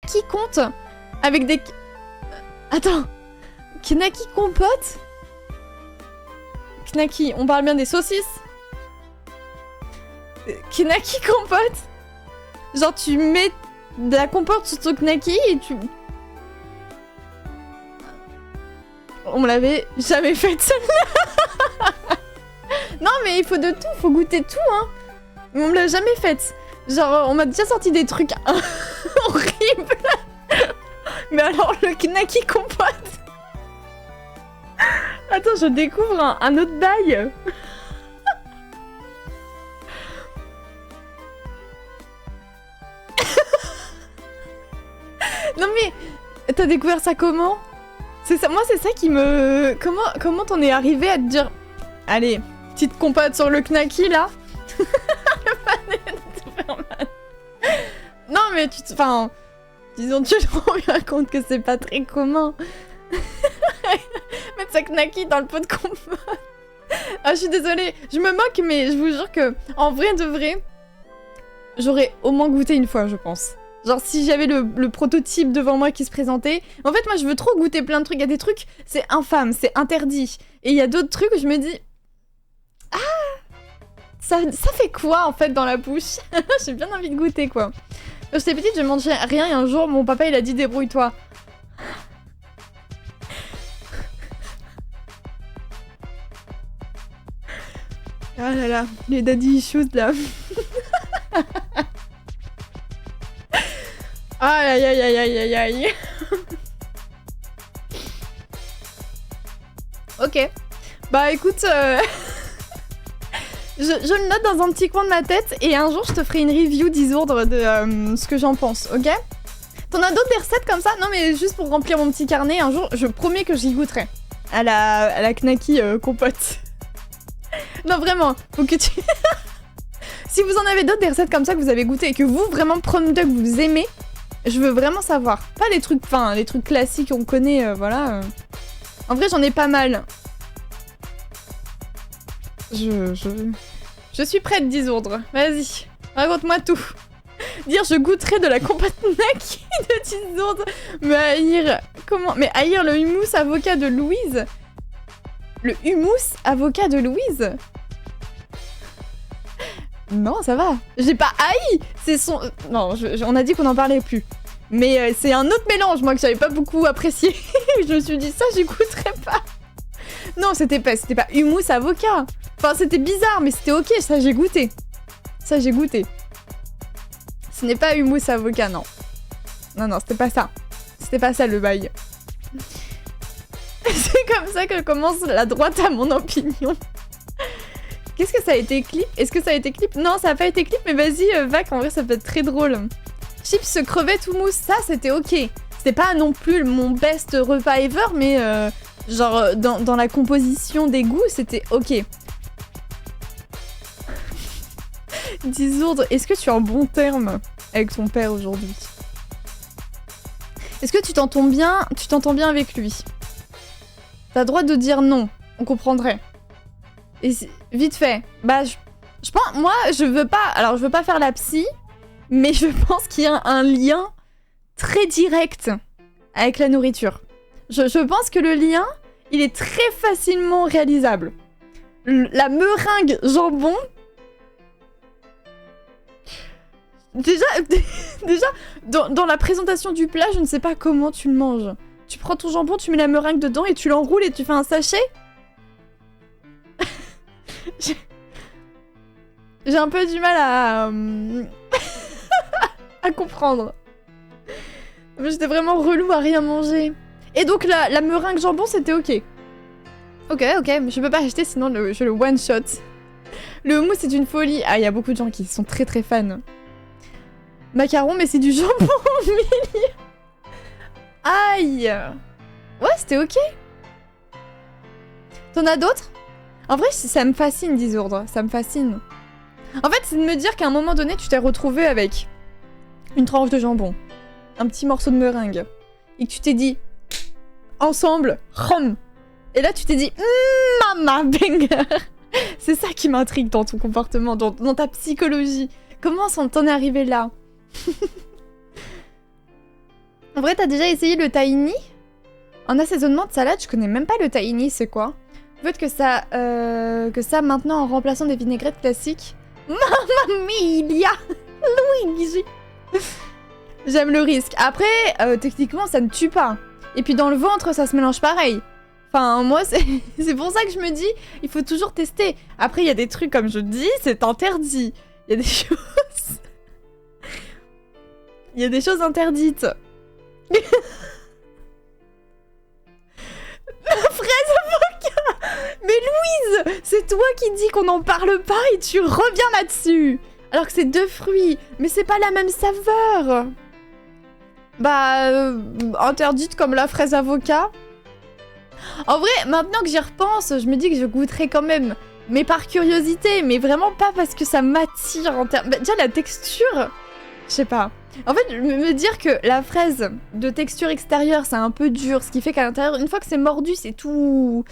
Knacky compte avec des... Attends. Knacky compote? Knacky, on parle bien des saucisses? Knacky compote? Genre tu mets de la compote sur ton knacky et tu... On me l'avait jamais faite celle-là. Non mais il faut de tout, faut goûter tout hein. Mais on me l'a jamais faite. Genre on m'a déjà sorti des trucs horribles. Mais alors le knacky compote. Attends, je découvre un autre bail. Non mais, t'as découvert ça comment? C'est ça, moi c'est ça qui me... Comment t'en es arrivé à te dire... Allez, petite compote sur le knacky là. Non mais tu te... Enfin... Disons, tu te rends bien compte que c'est pas très commun. Mettre sa knacky dans le pot de compote. Ah, je suis désolée, je me moque, mais je vous jure que, en vrai de vrai, j'aurais au moins goûté une fois, je pense. Genre, si j'avais le prototype devant moi qui se présentait. En fait, moi, je veux trop goûter plein de trucs. Il y a des trucs, c'est infâme, c'est interdit. Et il y a d'autres trucs où je me dis... Ah, ça fait quoi, en fait, dans la bouche? J'ai bien envie de goûter, quoi. Quand j'étais petite, je mangeais rien et un jour, mon papa, il a dit « Débrouille-toi ». Ah là là, les daddy issues là. Aïe aïe aïe aïe aïe aïe. Ok. Bah écoute, je le note dans un petit coin de ma tête et un jour je te ferai une review d'Isourdre de ce que j'en pense, ok? T'en as d'autres des recettes comme ça? Non mais juste pour remplir mon petit carnet, un jour je promets que j'y goûterai. À la knacky compote. Non vraiment, faut que tu... Si vous en avez d'autres des recettes comme ça que vous avez goûté et que vous, vraiment, Prom Duck, vous aimez, je veux vraiment savoir. Pas les trucs, enfin, les trucs classiques qu'on connaît, voilà. En vrai, j'en ai pas mal. Je suis prête, d'Isourdre. Vas-y, raconte-moi tout. Dire je goûterai de la compote knacky de d'Isourdre. Mais haïr... Comment? Mais haïr le hummus avocat de Louise. Le hummus avocat de Louise? Non, ça va. J'ai pas haï. C'est son... Non, on a dit qu'on en parlait plus. Mais c'est un autre mélange, moi, que j'avais pas beaucoup apprécié. Je me suis dit, ça, j'écouterais pas. Non, c'était pas hummus avocat. Enfin, c'était bizarre, mais c'était ok. Ça, j'ai goûté. Ça, j'ai goûté. Ce n'est pas hummus avocat, non. Non, c'était pas ça. C'était pas ça, le bail. C'est comme ça que commence la droite à mon opinion. Qu'est-ce que ça a été clip? Est-ce que ça a été clip? Non, ça a pas été clip, mais vas-y, Vac, en vrai, ça peut être très drôle. Chips, crevettes ou mousse, ça, c'était ok. C'était pas non plus mon best repas ever, mais genre, dans la composition des goûts, c'était ok. d'Isourdre, est-ce que tu es en bon terme avec ton père aujourd'hui? Est-ce que tu t'entends bien avec lui? T'as le droit de dire non, on comprendrait. Et vite fait, bah je pense, moi je veux pas faire la psy, mais je pense qu'il y a un lien très direct avec la nourriture. Je pense que le lien, il est très facilement réalisable. La meringue jambon... Déjà, dans la présentation du plat, je ne sais pas comment tu le manges. Tu prends ton jambon, tu mets la meringue dedans et tu l'enroules et tu fais un sachet. J'ai un peu du mal à... à comprendre. J'étais vraiment relou à rien manger. Et donc la meringue jambon, c'était ok. Ok, mais je peux pas acheter sinon je le one shot. Le houmous, c'est une folie. Ah, il y a beaucoup de gens qui sont très très fans. Macaron, mais c'est du jambon au milieu. Aïe. Ouais, c'était ok. T'en as d'autres? En vrai, ça me fascine, d'Isourdre. Ça me fascine. En fait, c'est de me dire qu'à un moment donné, tu t'es retrouvé avec une tranche de jambon, un petit morceau de meringue, et que tu t'es dit, ensemble, rom. Et là, tu t'es dit, mama banger. C'est ça qui m'intrigue dans ton comportement, dans ta psychologie. Comment t'en es arrivé là? En vrai, t'as déjà essayé le tahini? En assaisonnement de salade, je connais même pas le tahini, c'est quoi? Peut-être que ça maintenant en remplaçant des vinaigrettes classiques. Mamma mia! Luigi! J'aime le risque. Après, techniquement, ça ne tue pas. Et puis dans le ventre, ça se mélange pareil. Enfin, moi, c'est pour ça que je me dis, il faut toujours tester. Après, il y a des trucs, comme je dis, c'est interdit. Il y a des choses... Il y a des choses interdites. La fraise avocat! Mais Louise, c'est toi qui dis qu'on n'en parle pas et tu reviens là-dessus. Alors que c'est deux fruits, mais c'est pas la même saveur. Bah, interdite comme la fraise avocat. En vrai, maintenant que j'y repense, je me dis que je goûterai quand même. Mais par curiosité, mais vraiment pas parce que ça m'attire en termes... Bah, déjà, la texture, je sais pas. En fait, me dire que la fraise de texture extérieure, c'est un peu dur, ce qui fait qu'à l'intérieur, une fois que c'est mordu, c'est tout...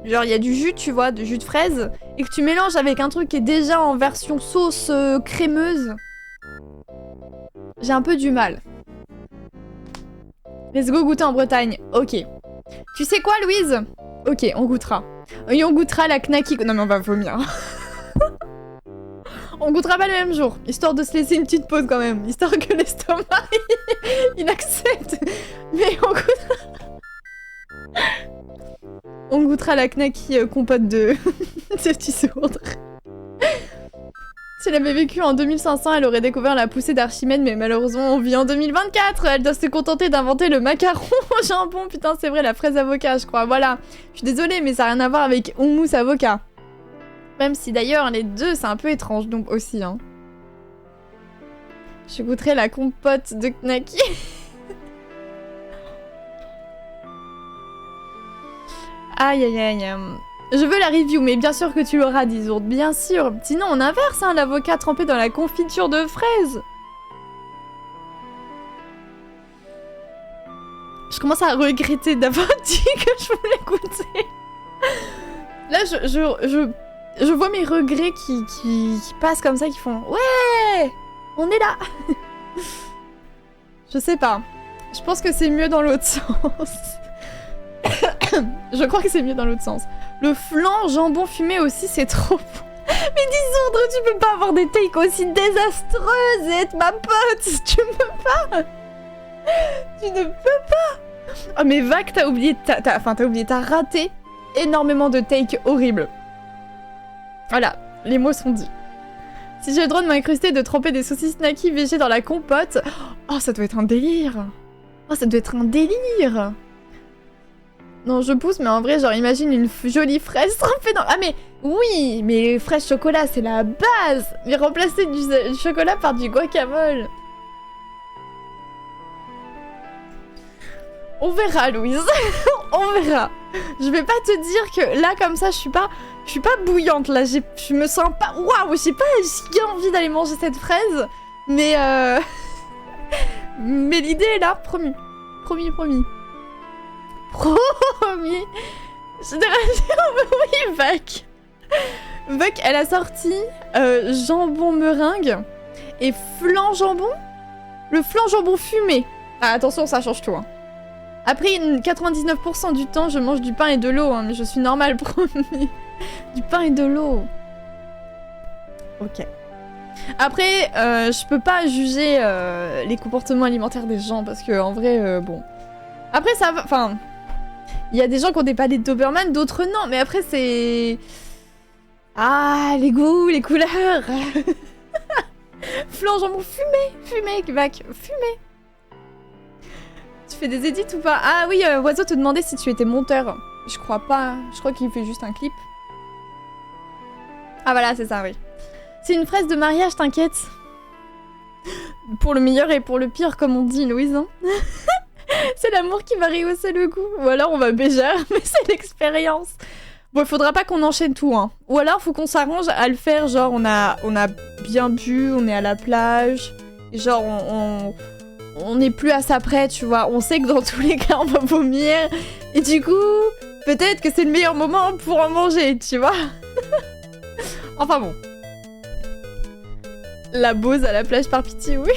Genre, il y a du jus, tu vois, de jus de fraise, et que tu mélanges avec un truc qui est déjà en version sauce crémeuse. J'ai un peu du mal. Let's go goûter en Bretagne. Ok. Tu sais quoi, Louise? Ok, on goûtera. Et on goûtera la knacky... Non mais on va vomir. On goûtera pas le même jour, histoire de se laisser une petite pause quand même, histoire que l'estomac il accepte. Mais on goûtera la knacky compote de petits sourds. Si elle avait vécu en 2500, elle aurait découvert la poussée d'Archimède, mais malheureusement on vit en 2024. Elle doit se contenter d'inventer le macaron au jambon. Putain, c'est vrai, la fraise avocat, je crois. Voilà. Je suis désolée, mais ça n'a rien à voir avec houmous avocat. Même si d'ailleurs les deux c'est un peu étrange donc aussi hein. Je goûterai la compote de knacky. Aïe aïe aïe. Je veux la review mais bien sûr que tu l'auras Dizourde, bien sûr. Sinon on inverse hein, l'avocat trempé dans la confiture de fraises. Je commence à regretter d'avoir dit que je voulais goûter. Là je vois mes regrets qui passent comme ça, qui font « Ouais, on est là !» Je sais pas. Je pense que c'est mieux dans l'autre sens. Je crois que c'est mieux dans l'autre sens. Le flan jambon fumé aussi, c'est trop bon. Mais Dizourdre, tu peux pas avoir des takes aussi désastreuses et être ma pote. Tu peux pas. Tu ne peux pas. Oh mais Vac, t'as oublié, t'as raté énormément de takes horribles. Voilà, les mots sont dits. Si j'ai le droit de m'incruster de tremper des saucisses knacky végé dans la compote... Oh, ça doit être un délire. Oh, ça doit être un délire. Non, je pousse, mais en vrai, genre, imagine une jolie fraise trempée dans... Ah, mais oui, mais les fraises chocolat, c'est la base. Mais remplacer du chocolat par du guacamole. On verra, Louise. On verra. Je vais pas te dire que là, comme ça, je suis pas bouillante, là. Je me sens pas... Waouh, j'ai envie d'aller manger cette fraise. Mais mais l'idée est là, promis. Promis. Promis. Je devrais dire oui, Vac. Vac, elle a sorti jambon meringue et flan jambon. Le flan jambon fumé. Ah, attention, ça change tout, hein. Après, 99% du temps, je mange du pain et de l'eau, hein, mais je suis normale, promis. Du pain et de l'eau. Ok. Après, je peux pas juger les comportements alimentaires des gens, parce que en vrai, bon... Après, ça va... Enfin... Il y a des gens qui ont des palettes de Doberman, d'autres non, mais après, c'est... Ah, les goûts, les couleurs. Flan jambon fumé, Vac, fumé. Tu fais des edits ou pas? Ah oui, Oiseau te demandait si tu étais monteur. Je crois pas, je crois qu'il fait juste un clip. Ah voilà, c'est ça, oui. C'est une fraise de mariage, t'inquiète. Pour le meilleur et pour le pire, comme on dit, Louise. Hein. C'est l'amour qui va rehausser le goût. Ou alors on va bégère, mais c'est l'expérience. Bon, il faudra pas qu'on enchaîne tout, hein. Ou alors faut qu'on s'arrange à le faire, genre on a bien bu, on est à la plage, et genre on n'est plus à ça près, tu vois. On sait que dans tous les cas on va vomir, et du coup, peut-être que c'est le meilleur moment pour en manger, tu vois. Enfin bon. La Bose à la plage par pitié, oui.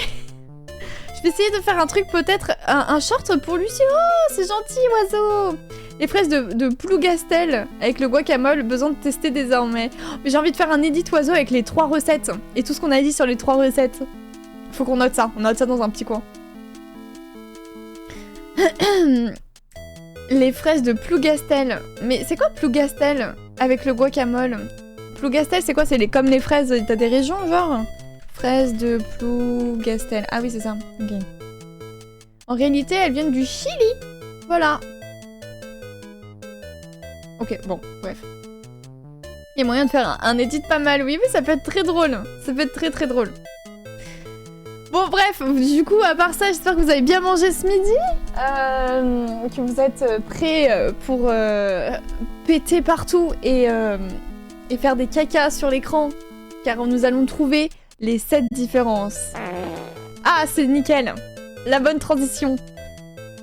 Je vais essayer de faire un truc, peut-être un short pour Lucie. Oh, c'est gentil, oiseau. Les fraises de Plougastel avec le guacamole, besoin de tester désormais. Oh, mais j'ai envie de faire un edit oiseau avec les 3 recettes. Et tout ce qu'on a dit sur les 3 recettes. Faut qu'on note ça. On note ça dans un petit coin. Les fraises de Plougastel. Mais c'est quoi Plougastel avec le guacamole? Plougastel, c'est quoi? C'est comme les fraises, t'as des régions, genre? Fraises de Plougastel. Ah oui, c'est ça. Ok. En réalité, elles viennent du Chili. Voilà. Ok, bon, bref. Il y a moyen de faire un edit pas mal. Oui, mais ça peut être très drôle. Ça peut être très très drôle. Bon, bref, du coup, à part ça, j'espère que vous avez bien mangé ce midi. Que vous êtes prêts pour péter partout et faire des cacas sur l'écran. Car nous allons trouver les 7 différences. Ah, c'est nickel. La bonne transition.